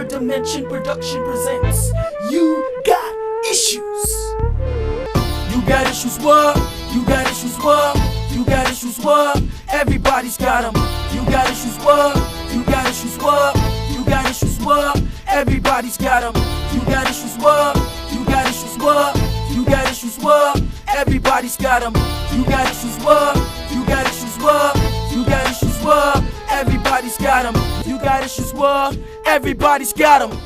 Third Dimension Production presents You Got Issues. You got issues, what? You got issues, what? You got issues, what? Everybody's got them. You got issues, what? You got issues, what? You got issues, what? Everybody's got them. You got issues, what? You got issues, what? You got issues, what? Everybody's got them. You got issues, what? You got issues, what? You got issues, what? Everybody's got them. You got issues, what? Everybody's got them.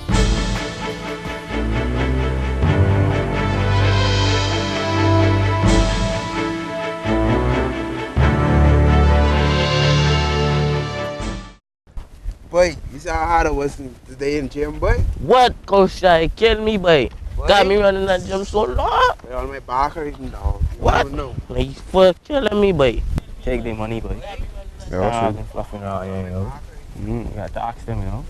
Boy, you saw how hard I was today in gym, boy? What, Coach Shy? Kill me, boy. Got me running that gym so long. All my back hurting, dog. What? No. Like, for killing me, boy. Take the money, boy. Yeah, Been fluffing around here, you know. You got to ask them, you know.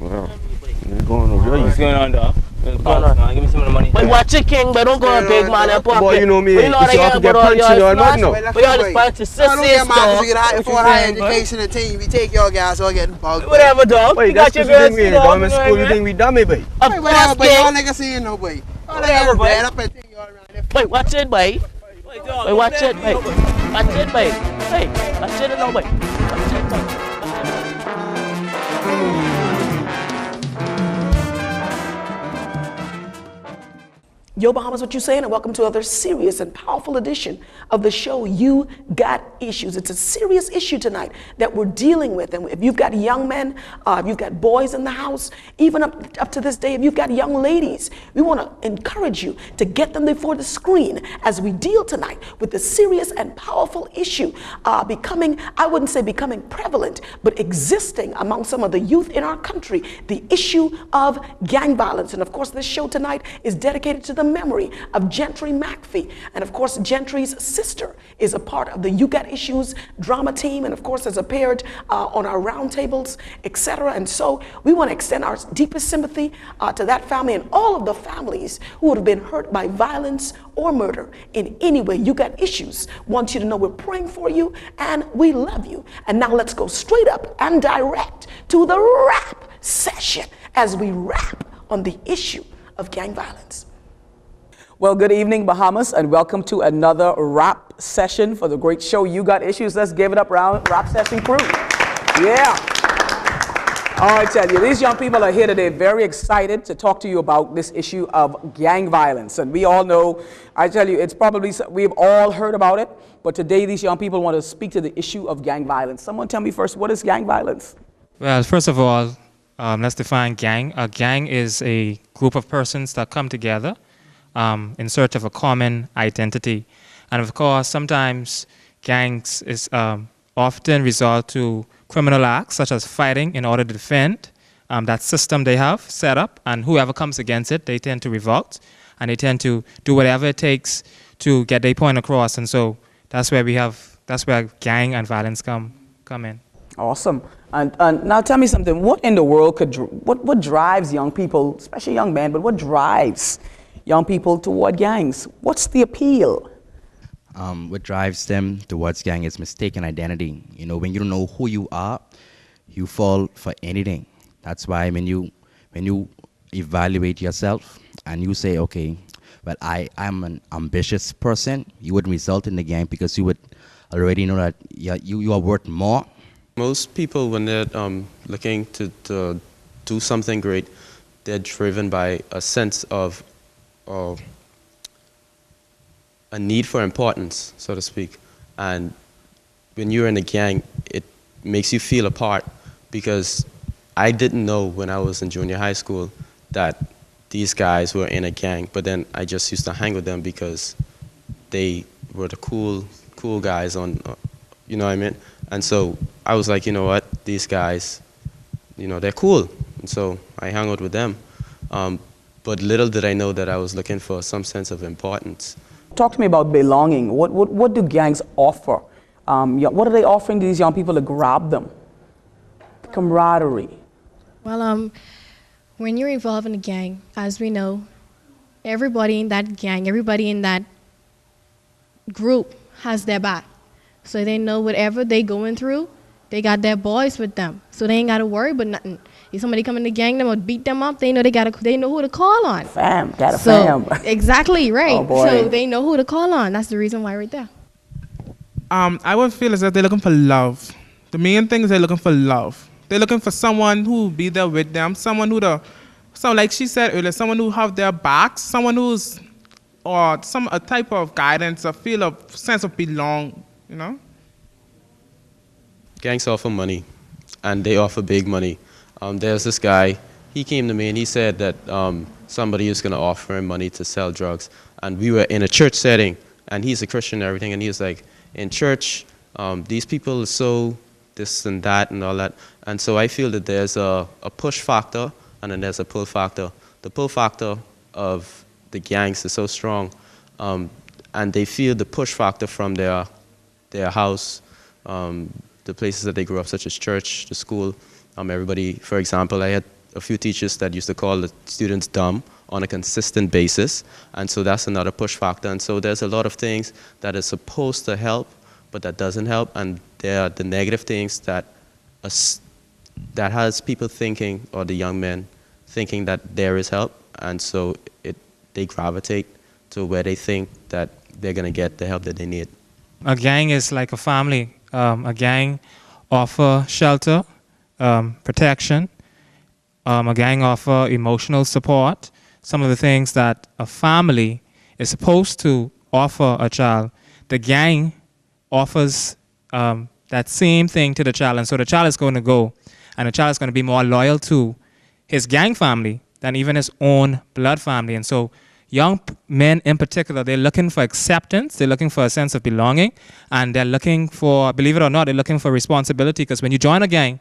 well, What's going on? What's going on, dog? What's going on? Give me some of the money. But watch it, King, but don't go and big man in pocket. Boy, you know me. But you know what I get about all your smash? But y'all just fight your I don't get mad because you sister. get for higher education and team. We take your guys all getting bugged. Whatever, dog. You got your girls, you know, in school, you think we dummy, boy? of Whatever, course, but y'all King. niggas saying no, boy. All Whatever, niggas boy. ran up and take y'all around. Wait, watch it, boy. Wait, watch it, boy. Watch it, boy. Wait, watch it, no, boy. Watch it, boy. Yo, Bahamas, what you saying? And welcome to another serious and powerful edition of the show, You Got Issues. It's a serious issue tonight that we're dealing with. And if you've got young men, if you've got boys in the house, even up to this day, if you've got young ladies, we want to encourage you to get them before the screen as we deal tonight with the serious and powerful issue becoming, I wouldn't say becoming prevalent, but existing among some of the youth in our country, the issue of gang violence. And of course, this show tonight is dedicated to the memory of Gentry McPhee. And of course, Gentry's sister is a part of the You Got Issues drama team, and of course has appeared on our roundtables, etc. And so we want to extend our deepest sympathy to that family and all of the families who would have been hurt by violence or murder in any way. You Got Issues want you to know we're praying for you and we love you. And now let's go straight up and direct to the rap session as we rap on the issue of gang violence. Well, good evening, Bahamas, and welcome to another rap session for the great show, You Got Issues. Let's give it up, rap session crew. Yeah. I tell you, these young people are here today very excited to talk to you about this issue of gang violence. And we all know, I tell you, it's probably, we've all heard about it, but today these young people want to speak to the issue of gang violence. Someone tell me first, what is gang violence? Well, first of all, let's define gang. A gang is a group of persons that come together in search of a common identity. And of course, sometimes gangs is often resort to criminal acts such as fighting in order to defend that system they have set up, and whoever comes against it, they tend to revolt and they tend to do whatever it takes to get their point across. And so that's where gang and violence come in. Awesome. And now tell me something, what in the world what drives young people, especially young men, but what drives young people toward gangs? What's the appeal? What drives them towards gang is mistaken identity. You know, when you don't know who you are, you fall for anything. That's why when you evaluate yourself and you say, okay, well, I'm an ambitious person, you would result in the gang because you would already know that you are worth more. Most people, when they're looking to do something great, they're driven by a sense of a need for importance, so to speak. And when you're in a gang, it makes you feel apart, because I didn't know when I was in junior high school that these guys were in a gang, but then I just used to hang with them because they were the cool guys on, you know what I mean? And so I was like, you know what, these guys, you know, they're cool. And so I hung out with them. But little did I know that I was looking for some sense of importance. Talk to me about belonging. What do gangs offer? What are they offering to these young people to grab them? Camaraderie. Well, when you're involved in a gang, as we know, everybody in that gang, everybody in that group has their back. So they know whatever they're going through, they got their boys with them, so they ain't got to worry about nothing. If somebody come in the gang them or beat them up, they know they know who to call on. Fam, got a So, fam. exactly, right. Oh, boy. So they know who to call on. That's the reason why right there. I would feel as if they're looking for love. The main thing is they're looking for love. They're looking for someone who will be there with them, someone so like she said earlier, someone who have their backs, someone who's, or a type of guidance, a feel of sense of belong, you know? Gangs offer money, and they offer big money. There's this guy, he came to me and he said that somebody was going to offer him money to sell drugs. And we were in a church setting, and he's a Christian and everything, and he was like, in church, these people are so this and that and all that. And so I feel that there's a push factor and then there's a pull factor. The pull factor of the gangs is so strong, and they feel the push factor from their house, the places that they grew up, such as church, the school. Everybody, for example, I had a few teachers that used to call the students dumb on a consistent basis, and so that's another push factor. And so there's a lot of things that are supposed to help, but that doesn't help, and there are the negative things that has people thinking, or the young men thinking that there is help, and so they gravitate to where they think that they're going to get the help that they need. A gang is like a family. A gang offer shelter, protection. A gang offer emotional support. Some of the things that a family is supposed to offer a child, the gang offers that same thing to the child. And so the child is going to go, and the child is going to be more loyal to his gang family than even his own blood family. And so young men in particular, they're looking for acceptance, they're looking for a sense of belonging, and they're looking for, believe it or not, they're looking for responsibility, because when you join a gang,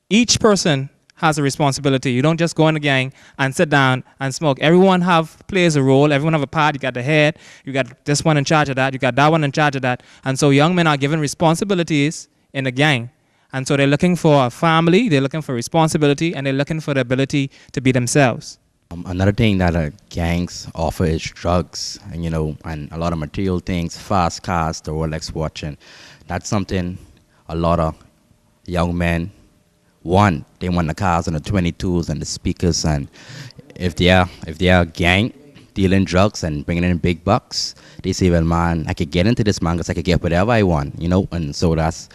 each person has a responsibility. You don't just go in the gang and sit down and smoke. Everyone plays a role, everyone have a part. You got the head, you got this one in charge of that, you got that one in charge of that. And so young men are given responsibilities in the gang. And so they're looking for a family, they're looking for responsibility, and they're looking for the ability to be themselves. Another thing that gangs offer is drugs, and and a lot of material things, fast cars, the Rolex watch, and that's something a lot of young men want. They want the cars and the 22s and the speakers, and if they are a gang dealing drugs and bringing in big bucks, they say, well, man, I could get into this, man, because I could get whatever I want, and so that's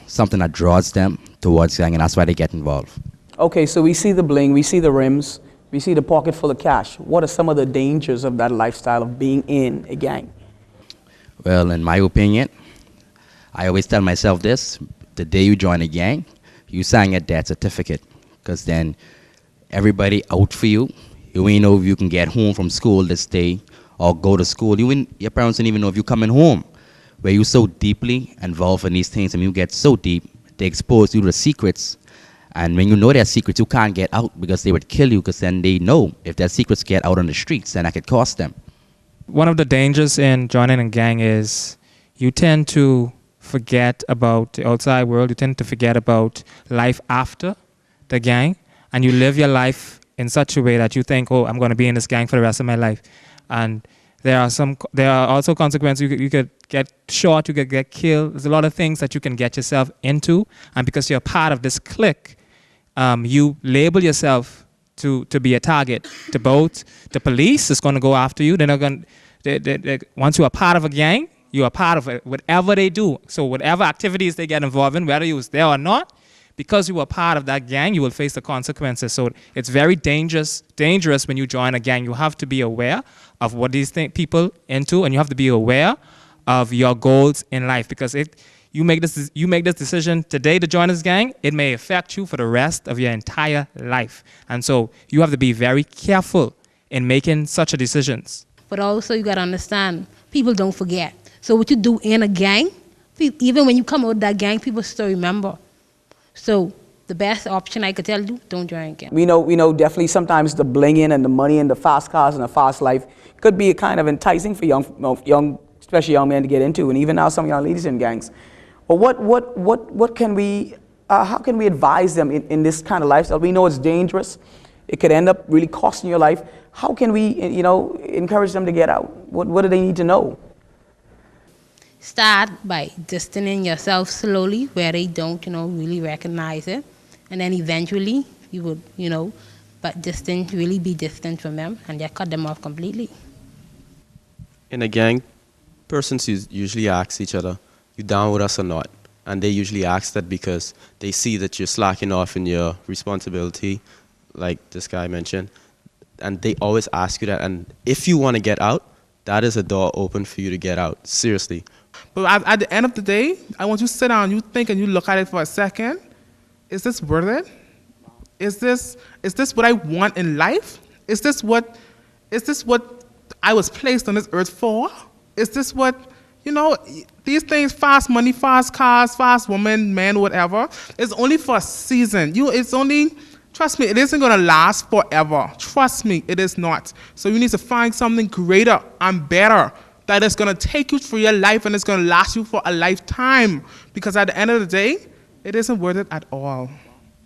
something that draws them towards gang, and that's why they get involved. Okay, so we see the bling, we see the rims, we see the pocket full of cash. What are some of the dangers of that lifestyle of being in a gang? Well, in my opinion, I always tell myself this: the day you join a gang, you sign a death certificate, because then everybody out for you. You ain't know if you can get home from school this day or go to school. Your parents don't even know if you're coming home. Where you're so deeply involved in these things, and you get so deep, they expose you to the secrets. And when you know their secrets, you can't get out, because they would kill you, because then they know if their secrets get out on the streets, then that could cost them. One of the dangers in joining a gang is you tend to forget about the outside world. You tend to forget about life after the gang, and you live your life in such a way that you think, oh, I'm going to be in this gang for the rest of my life. And there are also consequences. You could get shot, you could get killed. There's a lot of things that you can get yourself into, and because you're part of this clique, you label yourself to be a target to both the police is going to go after you. They're not going. Once you are part of a gang, you are part of it, whatever they do. So whatever activities they get involved in, whether you was there or not, because you are part of that gang, you will face the consequences. So it's very dangerous when you join a gang. You have to be aware of what these people into, and you have to be aware of your goals in life, because if you make this decision today to join this gang, it may affect you for the rest of your entire life. And so you have to be very careful in making such a decisions. But also you got to understand, people don't forget. So what you do in a gang, even when you come out of that gang, people still remember. So the best option I could tell you, don't join a gang. We know definitely sometimes the blinging and the money and the fast cars and the fast life could be kind of enticing for young, especially young men to get into, and even now some young ladies in gangs. But what can we, how can we advise them in this kind of lifestyle? We know it's dangerous. It could end up really costing your life. How can we, encourage them to get out? What do they need to know? start by distancing yourself slowly where they don't, really recognize it. And then eventually you would, but really be distant from them and just cut them off completely. In a gang, persons usually ask each other, you down with us or not? And they usually ask that because they see that you're slacking off in your responsibility, like this guy mentioned. And they always ask you that. And if you want to get out, that is a door open for you to get out. Seriously. But at the end of the day, I want you to sit down, you think, and you look at it for a second. Is this worth it? Is this what I want in life? Is this what I was placed on this earth for? Is this what, these things, fast money, fast cars, fast women, men, whatever, it's only for a season. Trust me, it isn't going to last forever. Trust me, it is not. So you need to find something greater and better that is going to take you through your life and it's going to last you for a lifetime. Because at the end of the day, it isn't worth it at all.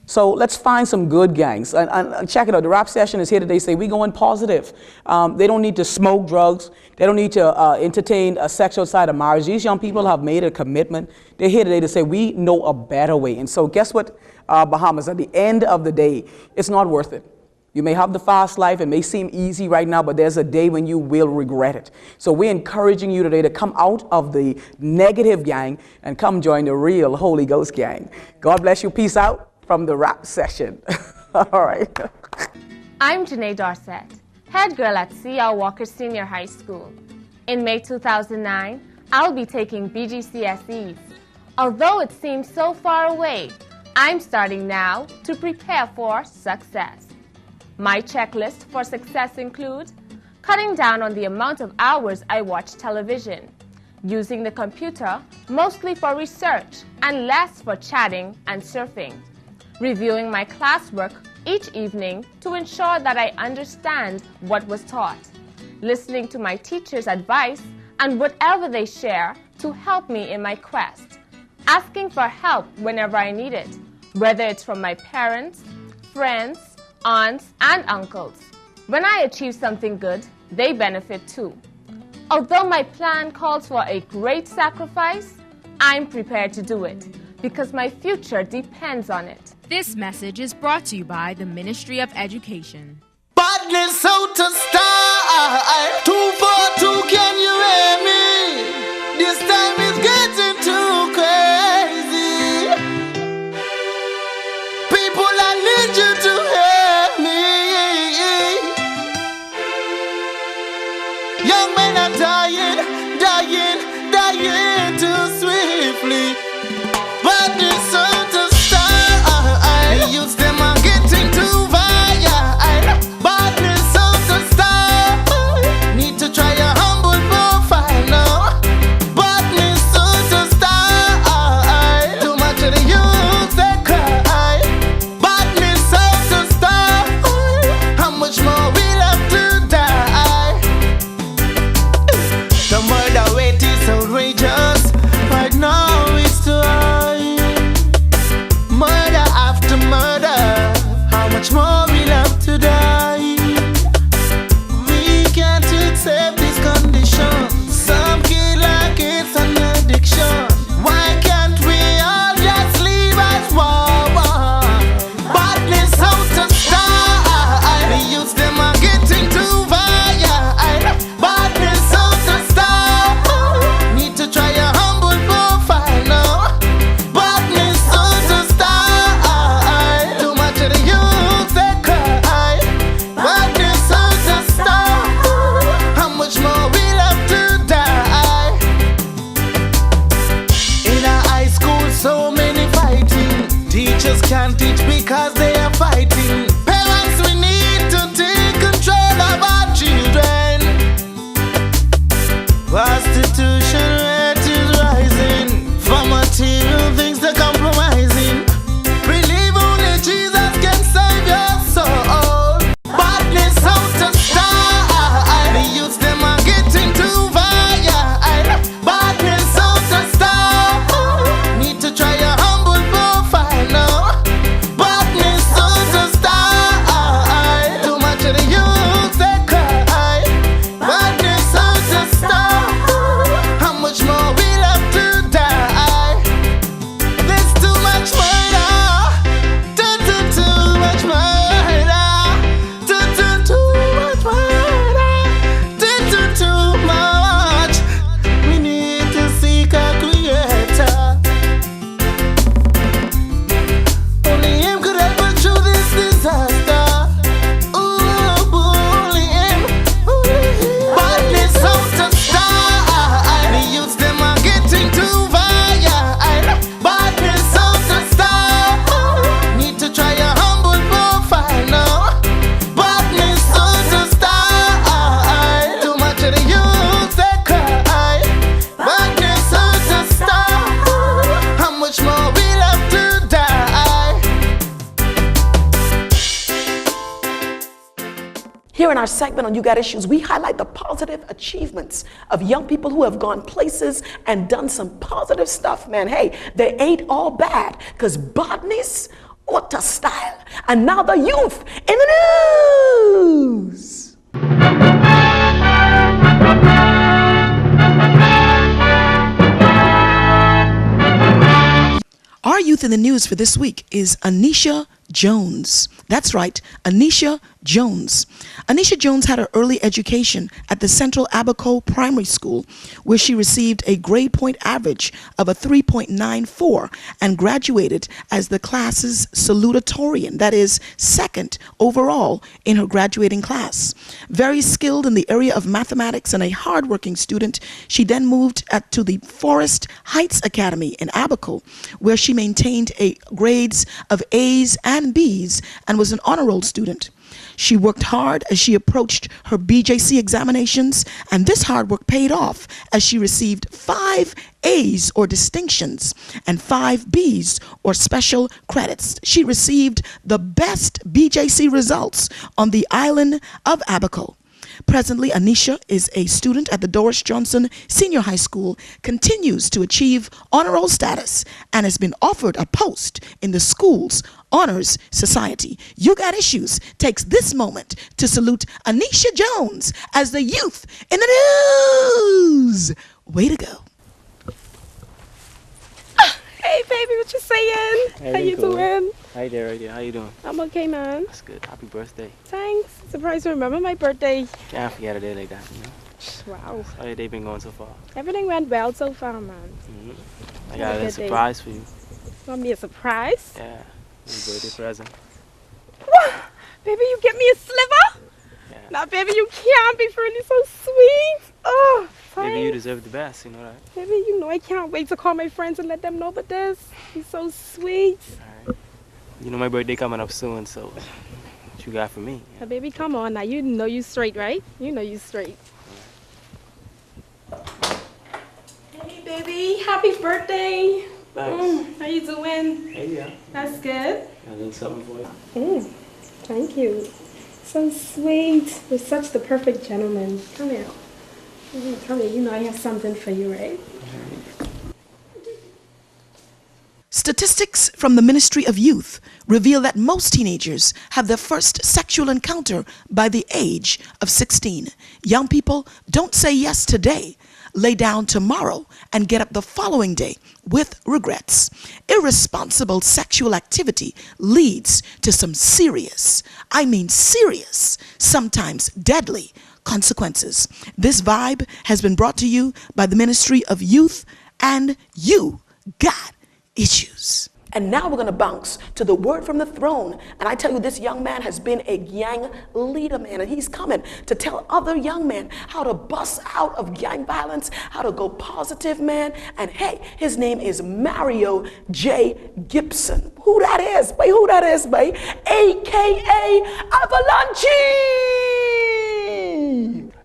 So let's find some good gangs. And check it out. The rap session is here today. Say we going positive. They don't need to smoke drugs. They don't need to entertain a sex outside of marriage. These young people have made a commitment. They're here today to say we know a better way. And so guess what, Bahamas? At the end of the day, it's not worth it. You may have the fast life. It may seem easy right now, but there's a day when you will regret it. So we're encouraging you today to come out of the negative gang and come join the real Holy Ghost gang. God bless you. Peace out. From the rap session. All right. I'm Janae Dorset, head girl at C.R. Walker Senior High School. In May 2009, I'll be taking BGCSEs. Although it seems so far away, I'm starting now to prepare for success. My checklist for success includes cutting down on the amount of hours I watch television, using the computer mostly for research and less for chatting and surfing, reviewing my classwork each evening to ensure that I understand what was taught, listening to my teacher's advice and whatever they share to help me in my quest, asking for help whenever I need it, whether it's from my parents, friends, aunts, and uncles. When I achieve something good, they benefit too. Although my plan calls for a great sacrifice, I'm prepared to do it because my future depends on it. This message is brought to you by the Ministry of Education. Badness out to style. 242, can you hear me? This time is getting too crazy. People, I need you to hear me. Young men are dying too swiftly. Badness out to style. Youths them are getting too wild. Badness out to style. Need to try a humble profile now. Badness out to style. Too much of the youth they cry. Badness out to style. How much more we'll have to die? The murder rate is outrageous. Right now it's too high. Murder after murder. How much more we'll have to die? We can't accept this condition. Some kill like it's an addiction. Why can't we all just leave as one? Badness out to style. The youths them are getting too wild. Badness out to style. Need to try a humble profile now. Badness out to style. Too much of the youth they cry. Badness out to style. How much more we'll have to die? In a high school, so many fighting. Teachers can't teach because they are fighting. Parents, we need to take control of our children. Prostitution rate is rising. For material things they're compromising. Believe only Jesus can save your soul. Badness out to style. The youths them are getting too wild. Badness out to style. Need to try a humble profile now. Badness out to style. Here in our segment on You Got Issues, we highlight the positive achievements of young people who have gone places and done some positive stuff, man. Hey, they ain't all bad, because botany's ought style. And now the youth in the news. Our youth in the news for this week is Anisha Jones. That's right, Anisha Jones. Anisha Jones had her early education at the Central Abaco Primary School, where she received a grade point average of a 3.94 and graduated as the class's salutatorian, that is, second overall in her graduating class. Very skilled in the area of mathematics and a hardworking student, she then moved to the Forest Heights Academy in Abaco, where she maintained grades of A's and B's and was an honor roll student. She worked hard as she approached her BJC examinations, and this hard work paid off as she received 5 A's or distinctions and 5 B's or special credits. She received the best BJC results on the island of Abaco. Presently, Anisha is a student at the Doris Johnson Senior High School, continues to achieve honor roll status, and has been offered a post in the school's Honors Society. You Got Issues takes this moment to salute Anisha Jones as the youth in the news. Way to go. Hey baby, what you saying? Hey, How you cool. doing? Hi there, right there. How you doing? I'm okay, man. That's good. Happy birthday. Thanks. Surprised you remember my birthday. Can't forget a day like that, you know. Wow. How your day been going so far? Everything went well so far, man. I got a little surprise for you. Want me a surprise? Yeah, your birthday present. What? Baby, you get me a sliver? Yeah. Now, baby, you can't be feeling so sweet. Oh, thanks. Maybe you deserve the best, you know that? Baby, you know I can't wait to call my friends and let them know about this. He's so sweet. Alright. You know my birthday coming up soon, so what you got for me? Now, baby, come on. Now, you know you straight, right? You know you straight. Hey, baby. Happy birthday. Thanks. How you doing? Hey, yeah. That's good. Got a little something for you. Thank you. So sweet. You're such the perfect gentleman. Come here. Come here. You know I have something for you, right? Statistics from the Ministry of Youth reveal that most teenagers have their first sexual encounter by the age of 16. Young people don't say yes today, lay down tomorrow, and get up the following day with regrets. Irresponsible sexual activity leads to some serious, sometimes deadly consequences. This vibe has been brought to you by the Ministry of Youth and You Got Issues. And now we're going to bounce to the word from the throne. And I tell you, this young man has been a gang leader, man. And he's coming to tell other young men how to bust out of gang violence, how to go positive, man. And hey, his name is Mario J. Gibson. Who that is, boy? Who that is, boy? AKA Avalanche.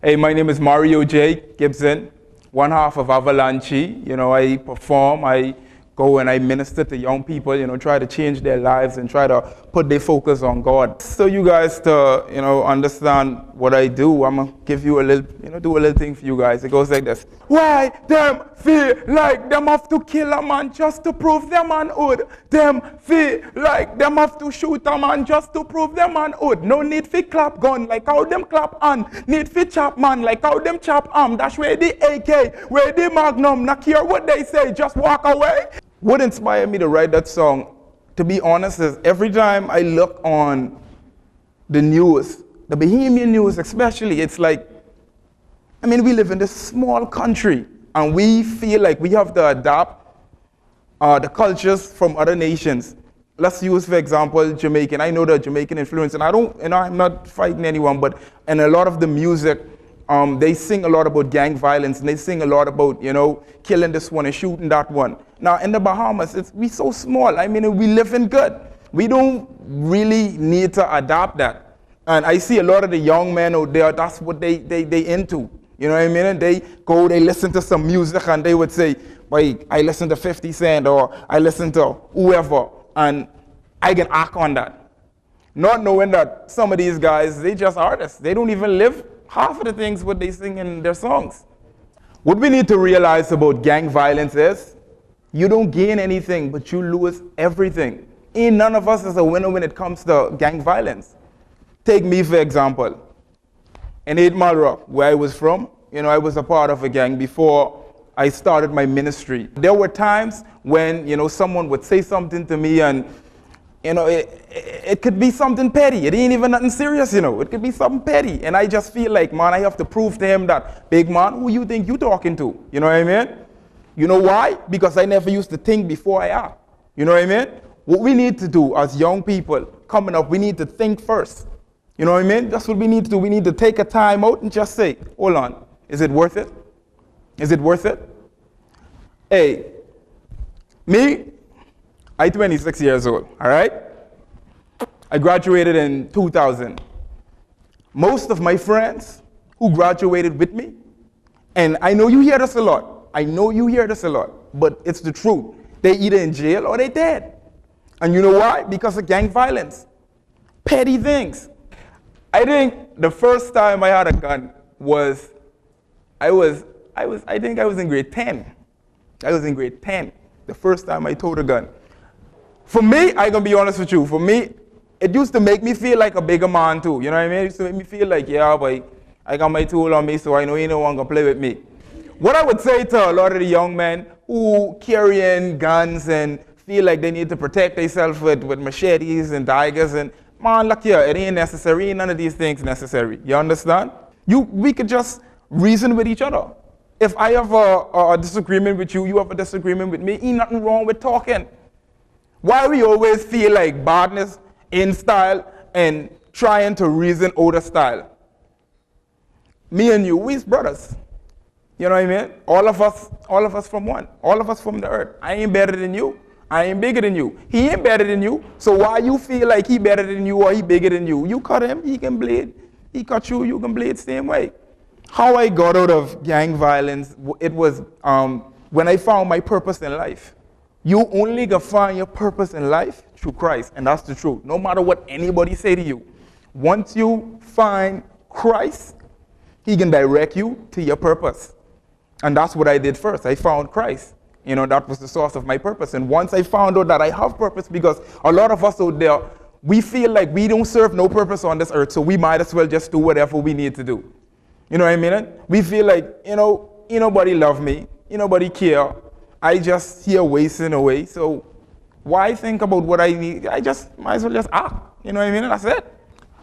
Hey, my name is Mario J. Gibson, one half of Avalanche. You know, I perform, I go and I minister to young people, you know, try to change their lives and try to put their focus on God. So you guys to, you know, understand what I do, I'm going to give you a little, you know, do a little thing for you guys. It goes like this. Why them feel like them have to kill a man just to prove them manhood? Them feel like them have to shoot a man just to prove them manhood. No need for clap gun like how them clap hand. Need for chop man like how them chop arm. That's where the AK, where the Magnum, not care what they say, just walk away. What inspired me to write that song, to be honest, is every time I look on the news, the Bahamian news especially, it's like, I mean, we live in this small country and we feel like we have to adapt the cultures from other nations. Let's use, for example, Jamaican. I know the Jamaican influence, and I'm not fighting anyone, but in a lot of the music, they sing a lot about gang violence, and they sing a lot about, you know, killing this one and shooting that one. Now, in the Bahamas, we so small. I mean, we live in good. We don't really need to adapt that. And I see a lot of the young men out there, that's what they into. You know what I mean? And they go, they listen to some music, and they would say, "Boy, I listen to 50 Cent, or I listen to whoever, and I can act on that." not knowing that some of these guys, they just artists. They don't even live half of the things what they sing in their songs. What we need to realize about gang violence is you don't gain anything, but you lose everything. Ain't none of us is a winner when it comes to gang violence. Take me, for example. In 8 Mile Rock, where I was from, I was a part of a gang before I started my ministry. There were times when, someone would say something to me and, it could be something petty. It ain't even nothing serious, It could be something petty. And I just feel like, man, I have to prove to him that, big man, who you think you talking to? You know what I mean? You know why? Because I never used to think before I act. You know what I mean? What we need to do as young people coming up, we need to think first. You know what I mean? That's what we need to do. We need to take a time out and just say, hold on, is it worth it? Is it worth it? Hey, me, I'm 26 years old, all right? I graduated in 2000. Most of my friends who graduated with me, and I know you hear this a lot. I know you hear this a lot, but it's the truth. They either in jail or they dead. And you know why? Because of gang violence. Petty things. I think the first time I had a gun was, I think I was in grade 10. I was in grade 10, the first time I told a gun. For me, I'm gonna be honest with you, for me, it used to make me feel like a bigger man too, you know what I mean? It used to make me feel like, yeah, boy, I got my tool on me, so I know you no one gonna play with me. What I would say to a lot of the young men who carrying guns and feel like they need to protect themselves with machetes and daggers and, man, look here, it ain't necessary, none of these things necessary, you understand? We could just reason with each other. If I have a disagreement with you, you have a disagreement with me, ain't nothing wrong with talking. Why we always feel like badness in style and trying to reason out of style? Me and you, we's brothers. You know what I mean? All of us from one. All of us from the earth. I ain't better than you. I ain't bigger than you. He ain't better than you. So why you feel like he better than you or he bigger than you? You cut him, he can bleed. He cut you, you can bleed same way. How I got out of gang violence, it was when I found my purpose in life. You only can find your purpose in life through Christ, and that's the truth. No matter what anybody say to you. Once you find Christ, he can direct you to your purpose. And that's what I did first. I found Christ. That was the source of my purpose. And once I found out that I have purpose, because a lot of us out there, we feel like we don't serve no purpose on this earth, so we might as well just do whatever we need to do. You know what I mean? We feel like, nobody love me, nobody care. I just here wasting away. So why think about what I need? I just might as well just act. You know what I mean? That's it.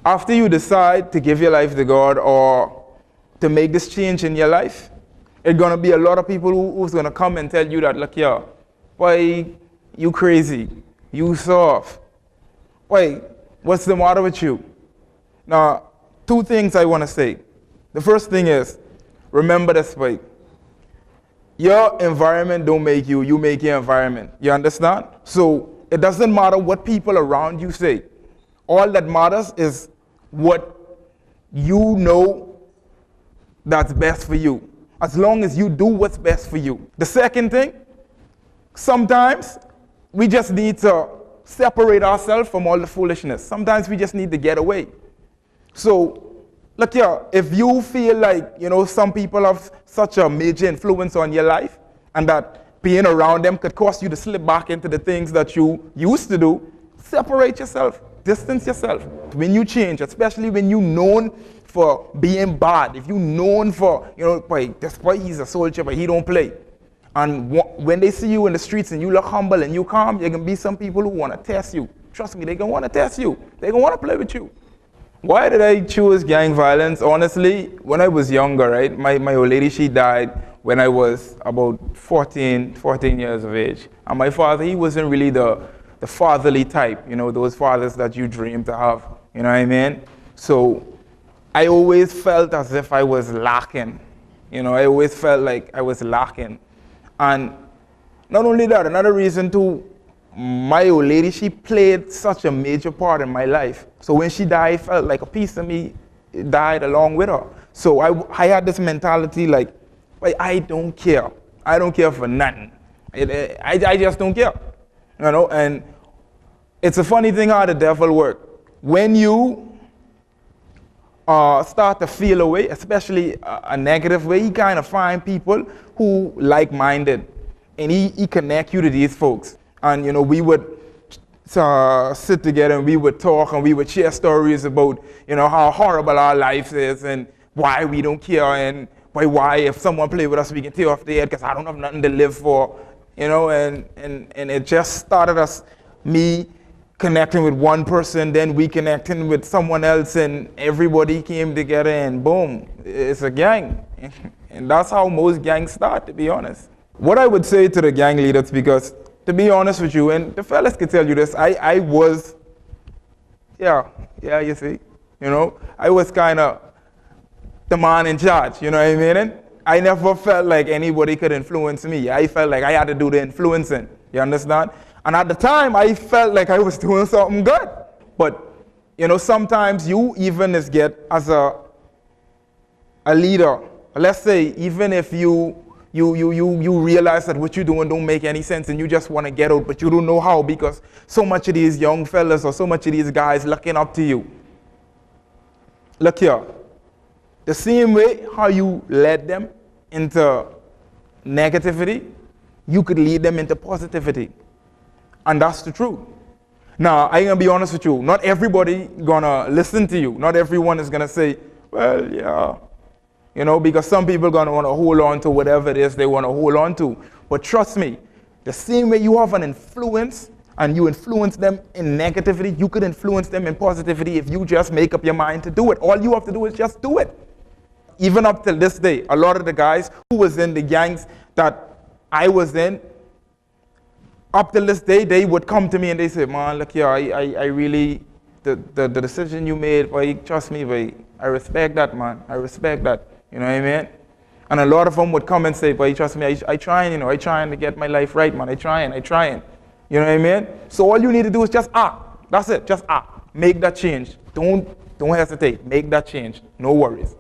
After you decide to give your life to God or to make this change in your life, it's going to be a lot of people who's going to come and tell you that, look, yeah, boy, you crazy, you soft. Boy, what's the matter with you? Now, 2 things I want to say. The first thing is, remember this, boy. Your environment don't make you, you make your environment. You understand? So it doesn't matter what people around you say. All that matters is what you know that's best for you. As long as you do what's best for you. The second thing, sometimes we just need to separate ourselves from all the foolishness. Sometimes we just need to get away. So, look here, if you feel like, some people have such a major influence on your life and that being around them could cause you to slip back into the things that you used to do, separate yourself, distance yourself. When you change, especially when you're known for being bad, if you're known for, this boy, he's a soldier, but he don't play. And when they see you in the streets and you look humble and you calm, there can be some people who want to test you. Trust me, they're going to want to test you. They're going to want to play with you. Why did I choose gang violence? Honestly, when I was younger, right, my old lady, she died when I was about 14 years of age. And my father, he wasn't really the fatherly type, those fathers that you dream to have, you know what I mean? So I always felt as if I was lacking. I always felt like I was lacking. And not only that, another reason too, my old lady, she played such a major part in my life. So when she died, I felt like a piece of me died along with her. So I had this mentality like, I don't care. I don't care for nothing. I just don't care. And it's a funny thing how the devil works. when you start to feel a way, especially a negative way, he kind of find people who like-minded, and he connect you to these folks. And we would sit together and we would talk and we would share stories about how horrible our life is and why we don't care, and why if someone play with us we can tear off their head because I don't have nothing to live for, and it just started me connecting with one person, then we connecting with someone else, and everybody came together, and boom, it's a gang. And that's how most gangs start, to be honest. What I would say to the gang leaders, because to be honest with you, and the fellas can tell you this, I was, you see, I was kind of the man in charge, you know what I mean? And I never felt like anybody could influence me. I felt like I had to do the influencing, you understand? And at the time, I felt like I was doing something good. But, sometimes you even get as a leader, let's say, even if you realize that what you're doing don't make any sense and you just want to get out, but you don't know how because so much of these young fellas or so much of these guys looking up to you. Look here. The same way how you led them into negativity, you could lead them into positivity. And that's the truth. Now, I'm going to be honest with you. Not everybody going to listen to you. Not everyone is going to say, well, yeah. Because some people are going to want to hold on to whatever it is they want to hold on to. But trust me, the same way you have an influence and you influence them in negativity, you could influence them in positivity if you just make up your mind to do it. All you have to do is just do it. Even up till this day, a lot of the guys who was in the gangs that I was in, up till this day, they would come to me and they say, man, look here, I really, the decision you made, boy, trust me, boy, I respect that, man. I respect that. You know what I mean? And a lot of them would come and say, boy, trust me, I trying, I trying to get my life right, man. I trying. You know what I mean? So all you need to do is just act. That's it, just act. Make that change. Don't hesitate. Make that change. No worries.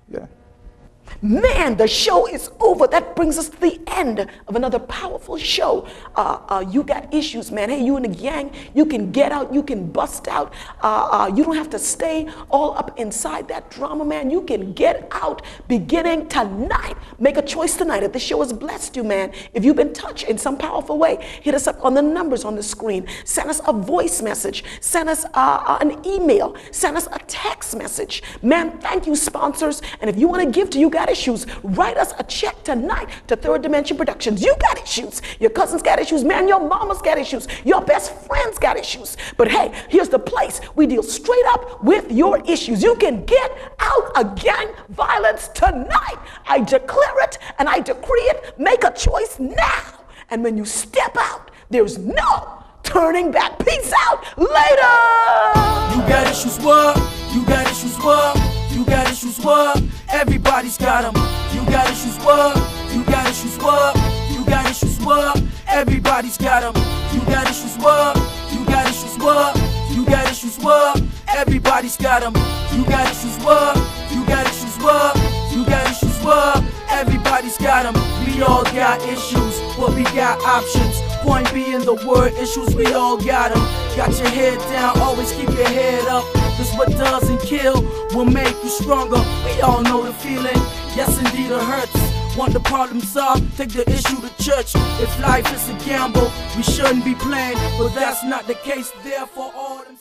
Yeah. Man, the show is over. That brings us to the end of another powerful show. You got issues, man. Hey, you in the gang, you can get out, you can bust out. You don't have to stay all up inside that drama, man. You can get out beginning tonight. Make a choice tonight. If the show has blessed you, man, if you've been touched in some powerful way, hit us up on the numbers on the screen. Send us a voice message. Send us an email. Send us a text message. Man, thank you, sponsors. And if you want to give to You Got Issues, write us a check tonight to Third Dimension Productions. You got issues. Your cousins got issues. Man, your mama's got issues. Your best friends got issues. But hey, here's the place. We deal straight up with your issues. You can get out of gang violence tonight. I declare it and I decree it. Make a choice now. And when you step out, there's no turning back. Peace out. Later. You got issues, what? You got issues, what? You got issues, what? Everybody's got them. You got issues, what? You got issues, what? You got issues, what? Everybody's got them. You got issues, what? You got issues, what? You got issues, what? Everybody's got them. You got issues, what? You got issues, what? You got issues, what? Everybody's got them. We all got issues, but we got options. Point being the word issues, we all got them. Got your head down, always keep your head up. Cause what doesn't kill will make you stronger. We all know the feeling, yes indeed it hurts. Want the problem solved, take the issue to church. If life is a gamble, we shouldn't be playing, but that's not the case. Therefore all them